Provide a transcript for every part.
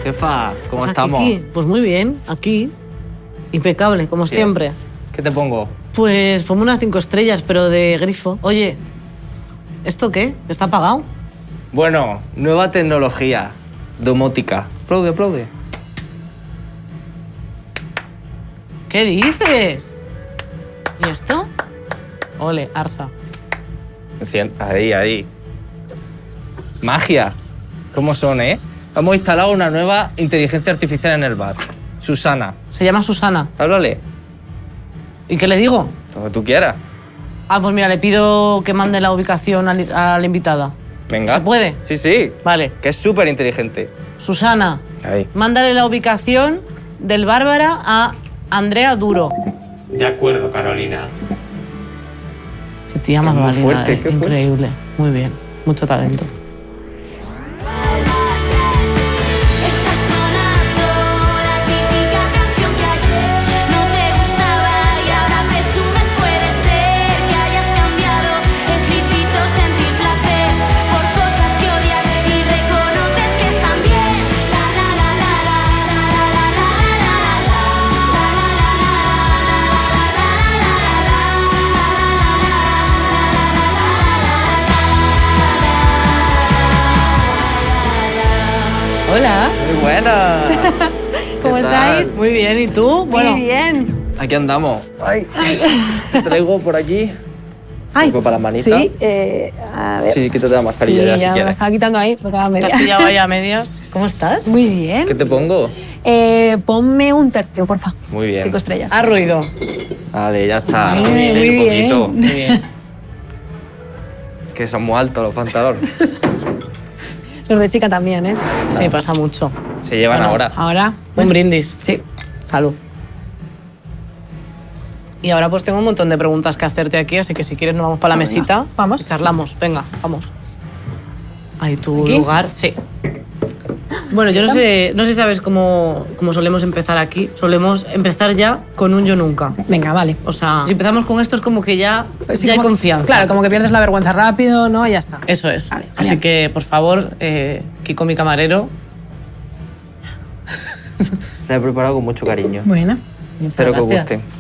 Jefa, ¿cómo Pues estamos? Aquí, pues muy bien, aquí. Impecable, como siempre. ¿Qué te pongo? Pues ponme unas 5 estrellas, pero de grifo. Oye, ¿esto qué? ¿Está apagado? Bueno, nueva tecnología. Domótica. Aplaude, aplaude. ¿Qué dices? ¿Y esto? Ole, Arsa. Ahí. Magia. ¿Cómo son, eh? Hemos instalado una nueva inteligencia artificial en el bar. Susana. Se llama Susana. Háblale. ¿Y qué le digo? Lo que tú quieras. Ah, pues mira, le pido que mande la ubicación a la invitada. Venga. ¿Se puede? Sí, sí. Vale. Que es súper inteligente. Susana, Ahí. mándale la ubicación del Bárbara a Andrea Duro. De acuerdo, Carolina. Qué tía más Muy válida, fuerte, qué fuerte. increíble. Muy bien, mucho talento. Está sonando la típica canción que ayer no te gustaba y ahora presumes. Puede ser que hayas cambiado. Es lícito sentir placer por cosas que odias y reconoces que están bien. La la la la la la la la Hola. Muy buena. ¿Cómo ¿Qué estáis? tal? Muy bien, ¿y tú? Muy bien. Aquí andamos. Ay. Te traigo por aquí. Ay, Un poco para la manita. sí, a ver. Sí, quítate la mascarilla Sí, ya si ya me la quieres. estaba quitando ahí, porque estaba ¿Te has media. pillado ahí a medias? ¿Cómo estás? Muy bien. ¿Qué te pongo? Ponme un tercio, porfa. Muy bien. 5 estrellas. ¿Has ruido? Vale, ya está. Muy Muy bien, bien, muy un bien. poquito. Muy bien. Que son muy altos los pantalones. Los de chica también, ¿eh? Sí, pasa mucho. Se llevan Bueno, ahora. Ahora. Un brindis. Sí. Salud. Y ahora pues tengo un montón de preguntas que hacerte aquí, así que si quieres nos vamos para la Venga, mesita. vamos. Y charlamos. Venga, vamos. Ahí tu ¿Aquí? lugar. Sí. Bueno, yo no sé si sabes cómo solemos empezar aquí. Solemos empezar ya con un yo nunca. Venga, vale. O sea, si empezamos con esto es como que ya, Pues sí, ya hay como- confianza. Claro, como que pierdes la vergüenza rápido, ¿no? Y ya está. Eso es. Vale, Así genial. que, por favor, Kiko, mi camarero. La he preparado con mucho cariño. Bueno. Espero que os gracias. guste.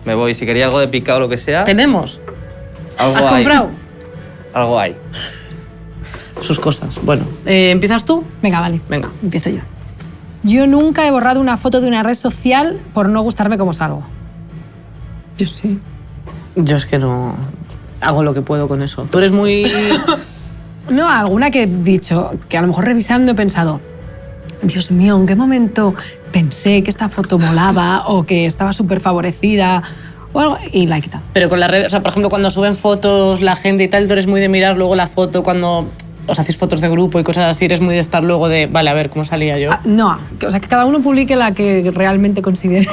Me voy. Si quería algo de picado o lo que sea, ¿Tenemos? algo ¿Has hay. comprado? Algo hay. Sus cosas. Bueno, ¿empiezas tú? Venga, vale. Venga. Empiezo yo. Yo nunca he borrado una foto de una red social por no gustarme cómo salgo. Yo sí. Yo es que no hago lo que puedo con eso. Tú eres muy... No, alguna que he dicho, que a lo mejor revisando he pensado, Dios mío, ¿en qué momento pensé que esta foto molaba o que estaba súper favorecida o algo? Y la he quitado. Pero con las redes, o sea, por ejemplo, cuando suben fotos la gente y tal, tú eres muy de mirar luego la foto cuando os hacéis fotos de grupo y cosas así, eres muy de estar luego de, vale, a ver cómo salía yo. No, o sea, que cada uno publique la que realmente considere.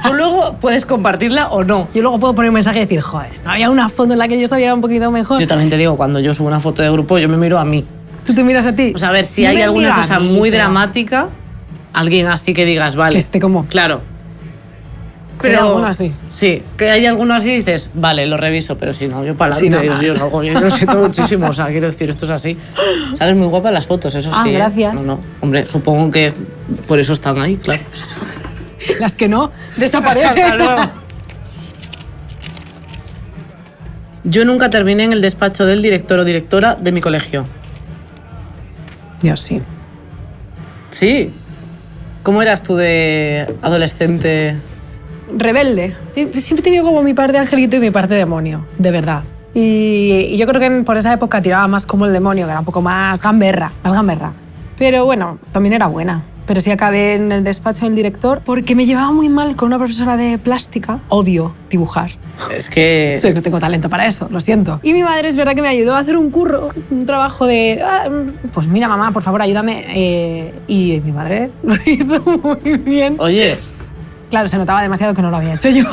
Tú luego puedes compartirla o no. Yo luego puedo poner un mensaje y decir, joder, no había una foto en la que yo sabía un poquito mejor. Yo también te digo, cuando yo subo una foto de grupo, yo me miro a mí. Tú te miras a ti. O sea, a ver, si Yo hay me alguna miro a cosa mí, muy pero dramática, alguien así que digas, vale. Que esté como... Claro. Pero alguno así. Sí, que hay alguno así y dices, vale, lo reviso, pero si no, yo para Sí, adelante, no, yo salgo, yo lo siento muchísimo, o sea, quiero decir, esto es así. Sales muy guapa en las fotos, eso Ah, sí. gracias. No, no, hombre, supongo que por eso están ahí, claro. Las que no, desaparecen. Hasta luego. Yo nunca terminé en el despacho del director o directora de mi colegio. Yo sí. Sí. ¿Cómo eras tú de adolescente? Rebelde. Siempre he tenido como mi parte angelito y mi parte demonio, de verdad. Y yo creo que por esa época tiraba más como el demonio, que era un poco más gamberra, más gamberra. Pero bueno, también era buena. Pero sí acabé en el despacho del director porque me llevaba muy mal con una profesora de plástica. Odio dibujar. Es que... Yo no tengo talento para eso, lo siento. Y mi madre es verdad que me ayudó a hacer un curro, un trabajo de... pues mira, mamá, por favor, ayúdame. Y mi madre lo hizo muy bien. Oye, Claro, se notaba demasiado que no lo había hecho yo.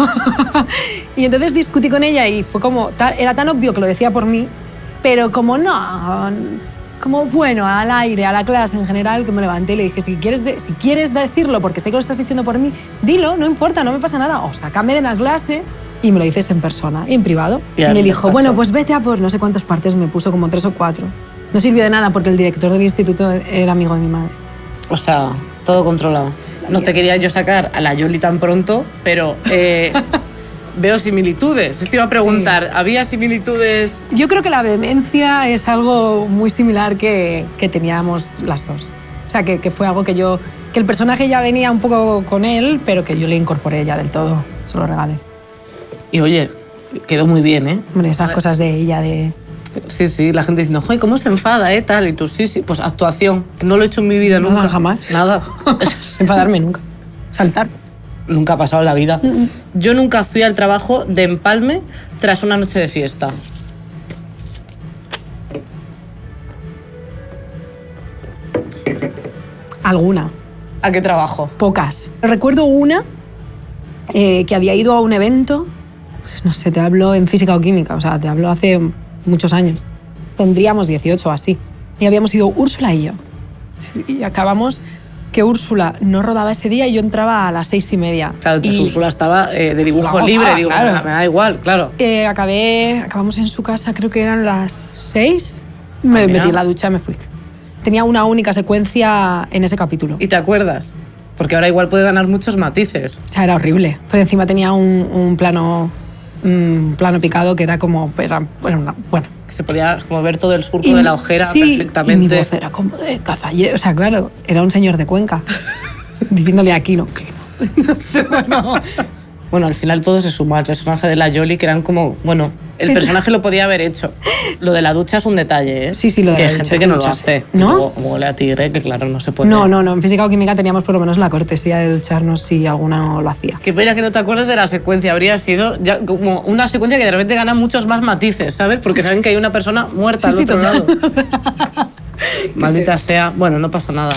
Y entonces discutí con ella y fue como... Era tan obvio que lo decía por mí, pero como no... Como bueno, al aire, a la clase en general, que me levanté y le dije, si quieres decirlo porque sé que lo estás diciendo por mí, dilo, no importa, no me pasa nada. O sácame de la clase y me lo dices en persona, en privado. Y Y al me dijo, despacho. bueno, pues vete a por no sé cuántas partes, me puso como 3 o 4. No sirvió de nada porque el director del instituto era amigo de mi madre. o sea, Todo controlado. No te quería yo sacar a la Yoli tan pronto, pero veo similitudes. Te iba a preguntar, ¿había similitudes? Yo creo que la vehemencia es algo muy similar que teníamos las dos. O sea, que fue algo que el personaje ya venía un poco con él, pero que yo le incorporé ya del todo. Se lo regalé. Y oye, quedó muy bien, ¿eh? Hombre, esas cosas de ella, de... Sí, la gente diciendo, joder, ¿cómo se enfada, tal? Y tú, sí, pues actuación. No lo he hecho en mi vida Nada, nunca. jamás. Nada. Enfadarme nunca. Saltar. Nunca ha pasado en la vida. Yo nunca fui al trabajo de empalme tras una noche de fiesta. Alguna. ¿A qué trabajo? Pocas. Recuerdo una que había ido a un evento, no sé, te hablo en física o química, o sea, te hablo hace muchos años. Tendríamos 18 o así. Y habíamos ido Úrsula y yo. Sí, y acabamos que Úrsula no rodaba ese día y yo entraba a las 6:30. Claro, entonces Úrsula estaba de dibujo Úrsula libre, gozaba, digo, claro. me da igual, claro. Acabamos en su casa, creo que eran las 6. Me mira. metí en la ducha y me fui. Tenía una única secuencia en ese capítulo. ¿Y te acuerdas? Porque ahora igual puede ganar muchos matices. O sea, era horrible. Pues encima tenía un plano picado que era como... Bueno. Se podía como ver todo el surco de la ojera sí, perfectamente. Y mi voz era como de cazallero. O sea, claro, era un señor de Cuenca. Diciéndole a Kino que no. No sé, bueno... Bueno, al final todo se suma al personaje de la Yoli, que eran como... Bueno, el personaje lo podía haber hecho. Lo de la ducha es un detalle, ¿eh? Sí, lo de que la hay ducha, gente que no lo ducharse. hace. ¿No? Como le a Tigre, que claro, no se puede. No, en física o química teníamos por lo menos la cortesía de ducharnos si alguna no lo hacía. Qué pena que no te acuerdes de la secuencia. Habría sido ya como una secuencia que de repente gana muchos más matices, ¿sabes? Porque saben que hay una persona muerta al otro lado. Maldita sea. Bueno, no pasa nada.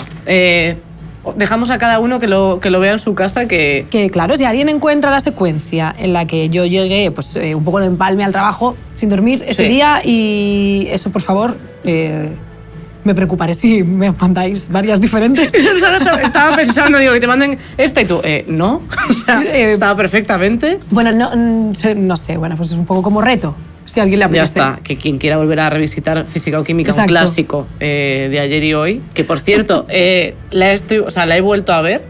Dejamos a cada uno que lo vea en su casa, que Claro, si alguien encuentra la secuencia en la que yo llegué pues, un poco de empalme al trabajo sin dormir ese Sí. día, y eso, por favor, me preocuparé si me mandáis varias diferentes. estaba pensando, digo, que te manden esta y tú, no, o sea, estaba perfectamente. Bueno, no sé, bueno, pues es un poco como reto, si a alguien le Ya apetece. está, que quien quiera volver a revisitar Física o Química, Exacto. un clásico de ayer y hoy, que por cierto, la he vuelto a ver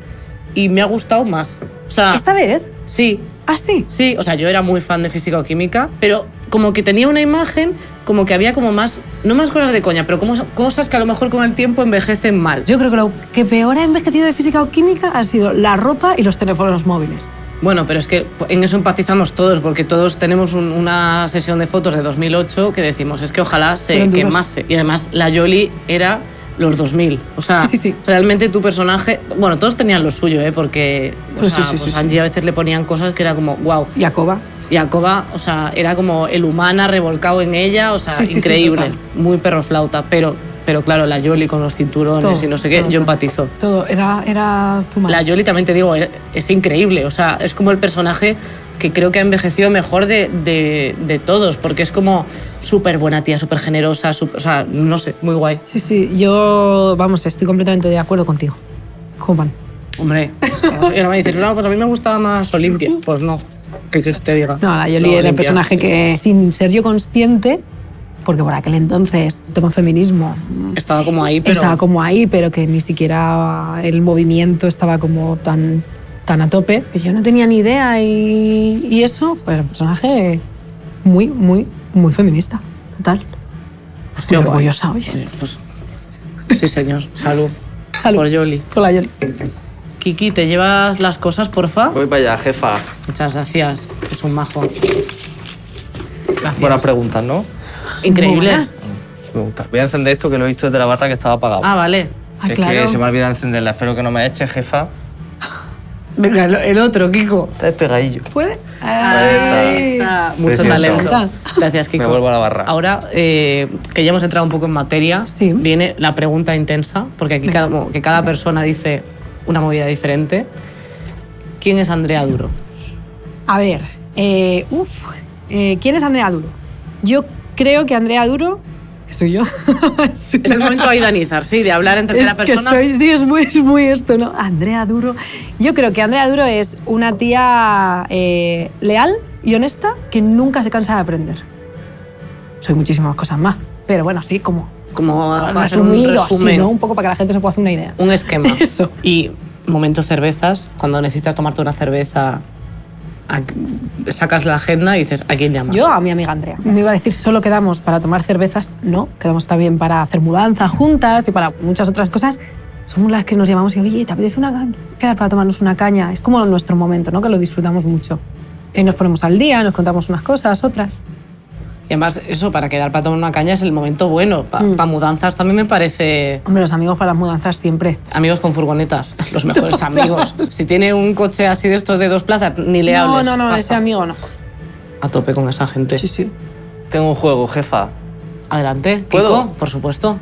y me ha gustado más. O sea, ¿Esta vez? sí, ¿Ah, sí? sí, o sea, yo era muy fan de Física o Química, pero como que tenía una imagen, como que había como más, no más cosas de coña, pero como cosas que a lo mejor con el tiempo envejecen mal. Yo creo que lo que peor ha envejecido de física o química ha sido la ropa y los teléfonos móviles. Bueno, pero es que en eso empatizamos todos, porque todos tenemos una sesión de fotos de 2008 que decimos, es que ojalá se Fueron duros. quemase. Y además, la Yoli era los 2000. O sea, Sí. realmente tu personaje... Bueno, todos tenían lo suyo, ¿eh? Porque Pues sí, Angie a veces le ponían cosas que era como, wow. Jacoba. Jacoba, o sea, era como el humana revolcado en ella, o sea, Sí, increíble. total. Muy perro flauta, pero claro, la Yoli con los cinturones Todo, y no sé qué, todo, yo todo. empatizo. Todo, era too much. La Yoli también te digo, es increíble, o sea, es como el personaje que creo que ha envejecido mejor de todos, porque es como súper buena tía, súper generosa, o sea, no sé, muy guay. Sí, yo, vamos, estoy completamente de acuerdo contigo. Juan. Hombre, y ahora me dices, no, pues a mí me gustaba más Olimpia. Pues no, ¿qué quieres que te diga? No, la Yoli No, era el Olimpia, personaje sí. que, sin ser yo consciente, porque por aquel entonces el tema feminismo Estaba como ahí, pero... estaba como ahí, pero que ni siquiera el movimiento estaba como tan a tope, que yo no tenía ni idea, y eso fue un personaje muy feminista, total. Pues qué Muy guay. orgullosa, oye. Oye, pues, sí, señor, salud. Salud. Por Yoli. Con la Yoli. Kiki, ¿te llevas las cosas, porfa? Voy para allá, jefa. Muchas gracias, es un majo. Gracias. Buenas preguntas, ¿no? Increíbles. Me gusta. Voy a encender esto que lo he visto desde la barra que estaba apagado. Ah, vale. Ah, es claro. que se me ha olvidado encenderla. Espero que no me eche, jefa. Venga, el otro, Kiko. Está despegadillo. ¿Puede? Ahí está. Mucho Precioso. talento. Gracias, Kiko. Me vuelvo a la barra. Ahora que ya hemos entrado un poco en materia, Sí. viene la pregunta intensa, porque aquí cada persona dice una movida diferente. ¿Quién es Andrea Duro? A ver, ¿quién es Andrea Duro? Yo creo que Andrea Duro, que soy yo. Es el momento de aidanizar, sí, de hablar en tercera persona. Sí, es muy esto, ¿no? Andrea Duro. Yo creo que Andrea Duro es una tía leal y honesta que nunca se cansa de aprender. Soy muchísimas cosas más, pero bueno, sí, como Como para hacer un resumido, así, resumen, ¿no? Un poco para que la gente se pueda hacer una idea. un esquema. Eso. Y momento cervezas, cuando necesitas tomarte una cerveza, sacas la agenda y dices, ¿a quién llamas? Yo a mi amiga Andrea. Me iba a decir, solo quedamos para tomar cervezas. No, quedamos también para hacer mudanzas juntas y para muchas otras cosas. Somos las que nos llamamos y, oye, ¿te apetece quedar para tomarnos una caña? Es como nuestro momento, ¿no? Que lo disfrutamos mucho. Y nos ponemos al día, nos contamos unas cosas, otras. Y además, eso, para quedar para tomar una caña es el momento bueno. Para mudanzas también me parece... Hombre, los amigos para las mudanzas siempre. Amigos con furgonetas, los mejores amigos. Si tiene un coche así de estos de 2 plazas, ni le hables. No, basta. ese amigo no. A tope con esa gente. Sí. Tengo un juego, jefa. Adelante, ¿Puedo? Kiko, por supuesto.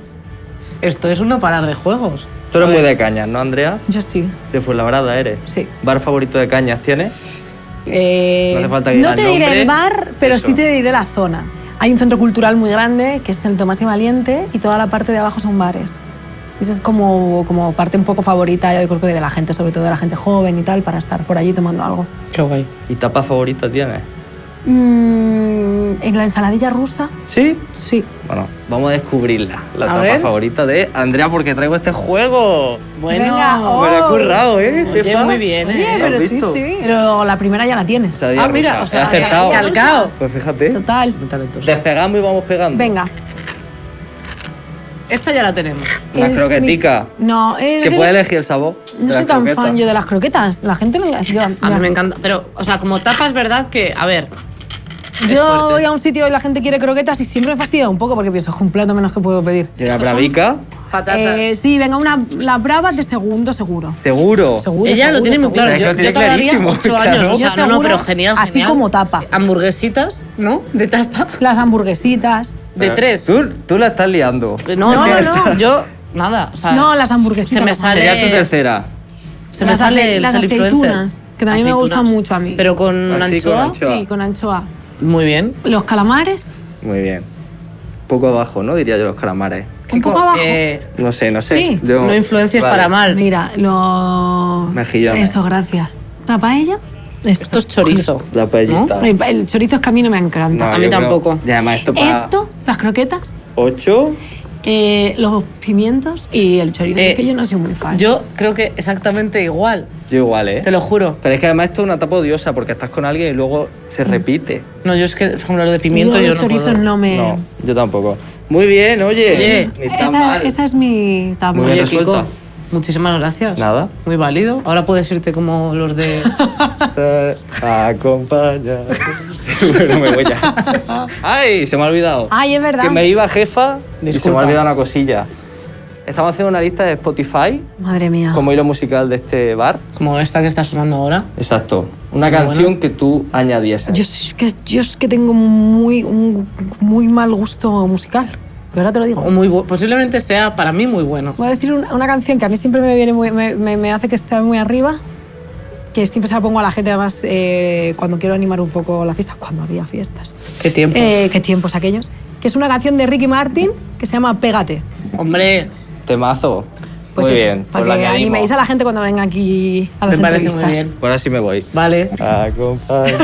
Esto es un no parar de juegos. Tú eres A muy ver. de cañas, ¿no, Andrea? Yo sí. De Fuenlabrada eres. Sí. ¿Bar favorito de cañas tienes? No hace falta que no digas te diré nombre. el bar, pero Eso. sí te diré la zona. Hay un centro cultural muy grande, que es el Tomás y Valiente, y toda la parte de abajo son bares. Esa es como parte un poco favorita, yo creo que de la gente, sobre todo de la gente joven y tal, para estar por allí tomando algo. Qué guay. ¿Y tapa favorita tienes? En la ensaladilla rusa, ¿Sí? sí. Bueno, vamos a descubrirla. La A tapa ver. favorita de Andrea, porque traigo este juego. Bueno, Venga, Me lo he currado, ¿eh, oye, jefa? muy bien, Oye, ¿eh? ¿Lo has pero sí, visto? sí. Pero la primera ya la tienes. Ensaladilla Ah, mira, rusa. o sea, He acertado. calcao. Pues fíjate. Total. Muy talentoso. Despegamos y vamos pegando. Venga. Esta ya la tenemos. Una Es croquetica. No, Que puede elegir el sabor. No de soy las tan croquetas. fan yo de las croquetas. La gente le encanta. A mí me encanta. Pero, o sea, como tapa es verdad que, a ver, es Yo fuerte. voy a un sitio y la gente quiere croquetas y siempre me fastidia un poco porque pienso, es un plato menos que puedo pedir. ¿Y la Estos son- bravica? patatas. Sí, venga, la brava de segundo, seguro. Seguro. Seguro, Ella lo seguro, tiene muy seguro. claro. Es que Yo, lo tiene yo todavía clarísimo, 8 claro. años. O Yo sea, no, seguro, pero genial, así genial. como tapa. Hamburguesitas, ¿no? De tapa. Las hamburguesitas. De 3. Tú la estás liando. No, yo, nada. O sea, No, las hamburguesitas. se me las sale- Sería tu tercera. se me las sale el las ser influencer. aceitunas, que también me Aceitunas. gustan mucho a mí. Pero con Así, con anchoa. anchoa. Sí, con anchoa. Muy bien. Los calamares, Muy bien. Poco abajo, ¿no? Diría yo los calamares. un Kiko, poco abajo. No sé. Sí. Yo- no influencias Vale. para mal. Mira, los... Mejillones. Eso, gracias. La paella. Esto es chorizo. La paellita. El chorizo es que a mí no me encanta. No, A mí yo creo- tampoco. Y además esto para Esto, las croquetas, 8. los pimientos y el chorizo. Es que yo no soy muy fan. Yo creo que exactamente igual. Yo igual, ¿eh? Te lo juro. Pero es que además esto es una etapa odiosa porque estás con alguien y luego se repite. No, yo es que, por ejemplo, lo de pimiento Yo yo los no chorizos puedo. no me... No, yo tampoco. Muy bien, oye. Oye, Ni tan mal. esa es mi tapa. Muy bien Oye, Kiko, resuelta. muchísimas gracias. Nada. Muy válido. Ahora puedes irte como los de... Acompaña. Bueno, me voy ya. ¡Ay! Se me ha olvidado. Ay, es verdad. Que me iba jefa y se me Disculpa. ha olvidado una cosilla. Estamos haciendo una lista de Spotify Madre mía. como hilo musical de este bar. Como esta que está sonando ahora. Exacto. Una Muy canción buena. que tú añadieses. Yo es que tengo un muy mal gusto musical. De verdad te lo digo. O posiblemente sea para mí muy bueno. Voy a decir una canción que a mí siempre me viene me hace que esté muy arriba, que siempre se la pongo a la gente además cuando quiero animar un poco la fiesta, cuando había fiestas. Qué tiempo. Qué tiempos aquellos. Que es una canción de Ricky Martin que se llama Pégate. Hombre, Temazo. Pues muy eso, bien. para pues la que añadimos. animéis a la gente cuando venga aquí a las me parece entrevistas. muy bien. Pues ahora sí me voy. Vale. Acompaña.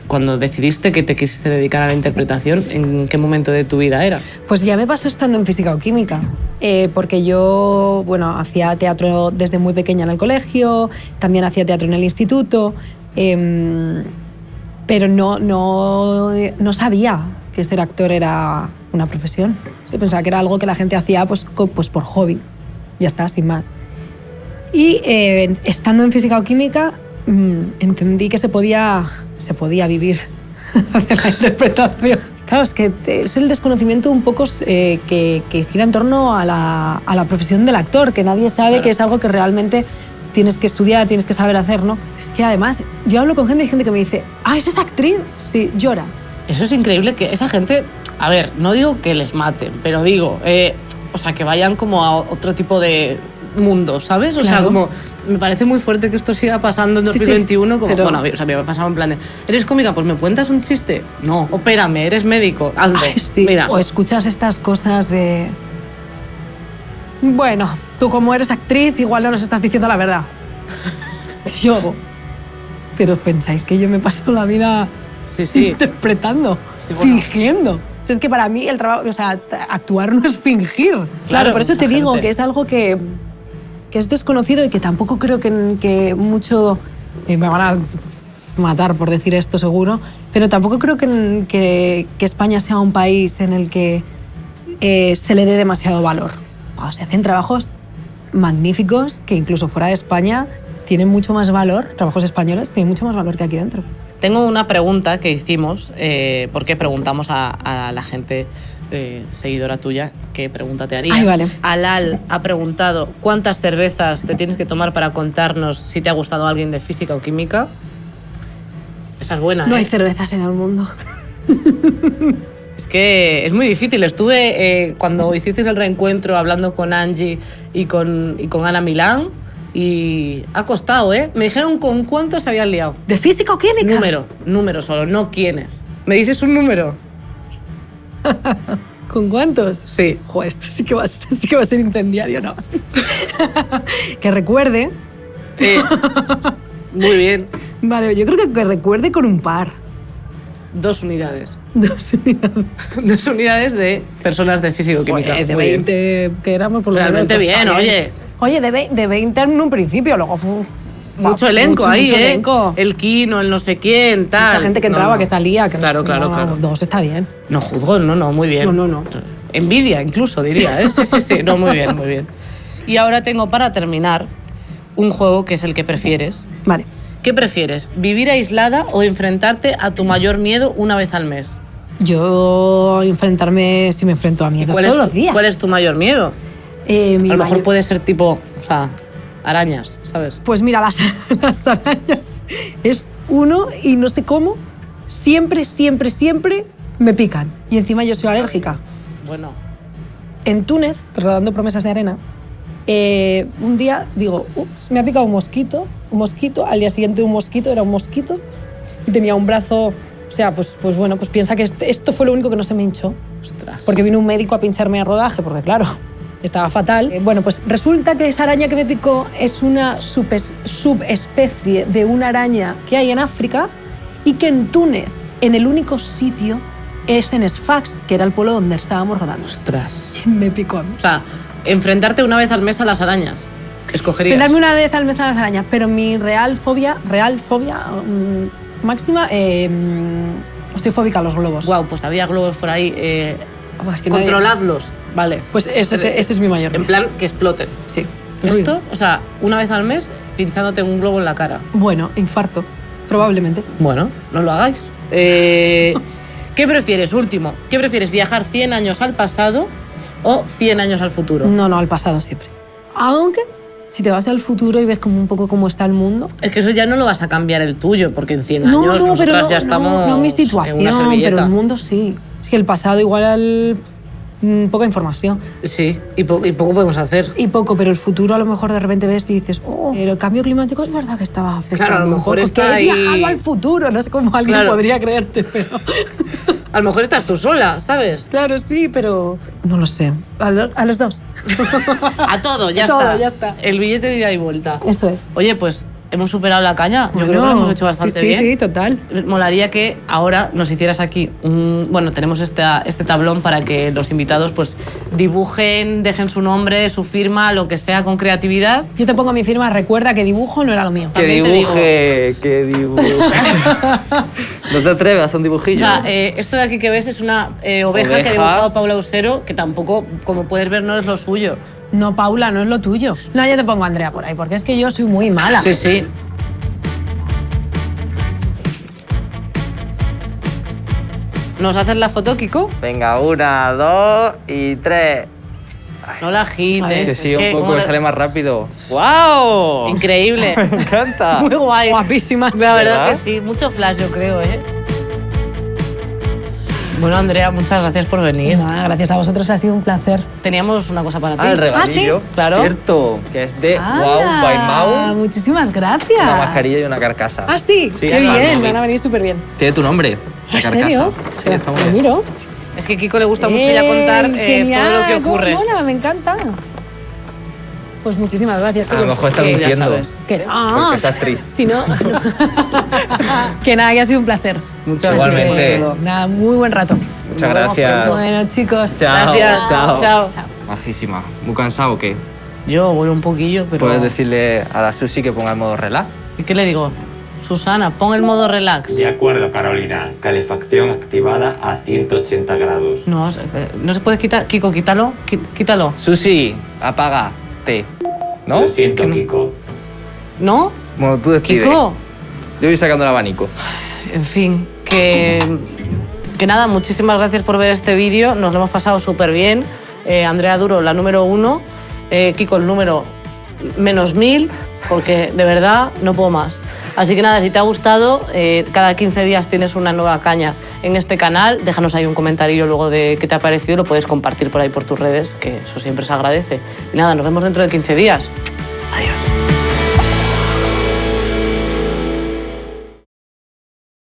Cuando decidiste que te quisiste dedicar a la interpretación, ¿en qué momento de tu vida era? Pues ya me pasó estando en física o química, porque yo, bueno, hacía teatro desde muy pequeña en el colegio, también hacía teatro en el instituto, pero no sabía que ser actor era una profesión. Sí, pensaba que era algo que la gente hacía pues por hobby, ya está, sin más. Y estando en física o química, entendí que se podía vivir de la interpretación. Claro, es que es el desconocimiento un poco que gira en torno a la profesión del actor, que nadie sabe que es algo que realmente tienes que estudiar, tienes que saber hacer, ¿no? Es que además, yo hablo con gente y hay gente que me dice, ah, ¿eres actriz? Sí, llora. Eso es increíble que esa gente, a ver, no digo que les maten, pero digo, o sea, que vayan como a otro tipo de mundo, ¿sabes? O sea, Claro. como me parece muy fuerte que esto siga pasando en Sí, sí, 2021, como, pero- bueno, o sea, me ha pasado en plan de, ¿eres cómica? Pues me cuentas un chiste. No, opérame, eres médico, hazlo. Ay, sí. Mira, O escuchas estas cosas de... Bueno, tú como eres actriz, igual no nos estás diciendo la verdad. Yo. Pero pensáis que yo me paso la vida sí, sí. interpretando, Sí, bueno. fingiendo. Si es que para mí el trabajo, o sea, actuar no es fingir. Claro, por eso mucha te digo gente. que es algo que es desconocido y que tampoco creo que mucho... me van a matar por decir esto seguro, pero tampoco creo que España sea un país en el que se le dé demasiado valor. Se hacen trabajos magníficos que incluso fuera de España tienen mucho más valor, trabajos españoles tienen mucho más valor que aquí dentro. Tengo una pregunta que hicimos, porque preguntamos a la gente seguidora tuya qué pregunta te haría. Ay, vale. Alal ha preguntado cuántas cervezas te tienes que tomar para contarnos si te ha gustado alguien de física o química. Esa es buena, No ¿eh? hay cervezas en el mundo. Es que es muy difícil. Estuve cuando hicisteis el reencuentro hablando con Angie y con Ana Milán y ha costado, ¿eh? Me dijeron con cuántos se habían liado. ¿De física o química? Número solo, no quiénes. ¿Me dices un número? ¿Con cuántos? Sí. Joder, esto sí que va a ser incendiario, ¿no? Que recuerde. Muy bien. Vale, yo creo que recuerde con un par. 2 unidades. 2 unidades. 2 unidades de personas de físico-química. Oye, de Muy bien. 20 que éramos por lo menos. Realmente pues, bien, está oye. Oye, de 20 en un principio, luego fue... Mucho elenco ahí, mucho ¿eh? elenco. El Kino, el no sé quién, tal. Mucha gente que No, entraba, no. que salía. Que Claro, no, claro, claro. 2 está bien. No juzgo, no, muy bien. No. Envidia, incluso, diría, ¿eh? Sí. No, muy bien, muy bien. Y ahora tengo para terminar un juego que es el que prefieres. Vale. ¿Qué prefieres? ¿Vivir aislada o enfrentarte a tu mayor miedo una vez al mes? Yo enfrentarme, si me enfrento a miedos ¿Cuál todos es los días. ¿Cuál es tu mayor miedo? Mi A lo mejor mayor- puede ser tipo, o sea, arañas, ¿sabes? Pues mira, las arañas es uno y no sé cómo, siempre me pican. Y encima yo soy alérgica. Bueno, En Túnez, rodando promesas de arena, un día digo, ups, me ha picado un mosquito, al día siguiente un mosquito, era un mosquito, y tenía un brazo, o sea, pues bueno, pues piensa que esto fue lo único que no se me hinchó, ostras. porque vino un médico a pincharme a rodaje, porque claro, estaba fatal. Bueno, pues resulta que esa araña que me picó es una subespecie de una araña que hay en África y que en Túnez, en el único sitio, es en Sfax, que era el pueblo donde estábamos rodando. Ostras. Me picó. O sea, enfrentarte una vez al mes a las arañas. Escogerías. Enfrentarme una vez al mes a las arañas, pero mi real fobia máxima, soy fóbica a los globos. Guau, pues había globos por ahí. Es que nadie- Controladlos, vale. Pues ese es mi mayor En miedo. plan, que exploten. Sí. Esto, o sea, una vez al mes pinchándote un globo en la cara. Bueno, infarto, probablemente. Bueno, no lo hagáis. ¿Qué prefieres, último? ¿Qué prefieres, viajar 100 años al pasado o 100 años al futuro? No, al pasado siempre. Aunque, si te vas al futuro y ves como un poco cómo está el mundo... Es que eso ya no lo vas a cambiar el tuyo, porque en 100 años nosotras ya estamos no mi en situación, una servilleta. pero el mundo sí. Es que el pasado igual poca información. Sí, y poco podemos hacer. Y poco, pero el futuro a lo mejor de repente ves y dices, pero el cambio climático es verdad que estaba afectando Claro, a lo un mejor poco, está que he ahí- viajado al futuro, no sé cómo alguien Claro. podría creerte, pero... A lo mejor estás tú sola, ¿sabes? Claro, sí, pero... No lo sé. A los dos. A todo, ya A todo, está. ya está. El billete de ida y vuelta. Eso es. Oye, pues hemos superado la caña. Yo creo que lo hemos hecho bastante bien. Sí, total. Molaría que ahora nos hicieras aquí un... Bueno, tenemos este tablón para que los invitados pues dibujen, dejen su nombre, su firma, lo que sea con creatividad. Yo te pongo mi firma, recuerda que dibujo no era lo mío. Que También te dibuje, que dibuje. No te atreves a hacer un O dibujillo. sea, esto de aquí que ves es una oveja que ha Oveja. dibujado Paula Usero, que tampoco, como puedes ver, no es lo suyo. No, Paula, no es lo tuyo. No, yo te pongo a Andrea por ahí, porque es que yo soy muy mala. Sí, sí. ¿Nos haces la foto, Kiko? Venga, 1, 2 y 3. No la agites. Que es sí, un poco, como que le- sale más rápido. ¡Wow! Increíble. Me encanta. Muy guay. Guapísima. La verdad ¿Verdad? que sí, mucho flash yo creo, ¿eh? Bueno, Andrea, muchas gracias por venir. Nada, gracias a vosotros, ha sido un placer. Teníamos una cosa para ti. Ah, el regalillo. ¿sí? Claro. Cierto, que es de ¡Hala! Wow by Mau. Muchísimas gracias. Una mascarilla y una carcasa. Ah, sí. Sí, Qué claro, bien, sí. van a venir súper bien. Tiene tu nombre. La ¿En carcasa. serio? Sí, está muy Lo bien. miro. Es que a Kiko le gusta mucho ya contar Genial, todo lo que cómo ocurre. mola, me encanta. Pues muchísimas gracias. A lo chicos. mejor está Que ya mintiendo. sabes. Que no. Porque es actriz. Si no, no. Que nada, que ha sido un placer. Muchas Así gracias. que, Igualmente. nada, muy buen rato. Muchas Nos vemos gracias. pronto. Bueno, chicos. Chao. Gracias. Chao. Chao. Majísima. ¿Muy cansado o qué? Yo voy un poquillo, pero... ¿Puedes decirle a la Susi que ponga el modo relax? ¿Y qué le digo? Susana, pon el modo relax. De acuerdo, Carolina. Calefacción activada a 180 grados. No, no se puede quitar. Kiko, quítalo. Quítalo. Susi, apágate. ¿No? Lo siento, Que no. Kiko. ¿No? Bueno, tú decides. Kiko. Yo voy sacando el abanico. En fin, que nada, muchísimas gracias por ver este vídeo. Nos lo hemos pasado súper bien. Andrea Duro, la número 1. Kiko, el número -1000, porque de verdad no puedo más. Así que nada, si te ha gustado, cada 15 días tienes una nueva caña en este canal. Déjanos ahí un comentario luego de qué te ha parecido y lo puedes compartir por ahí por tus redes, que eso siempre se agradece. Y nada, nos vemos dentro de 15 días. Adiós.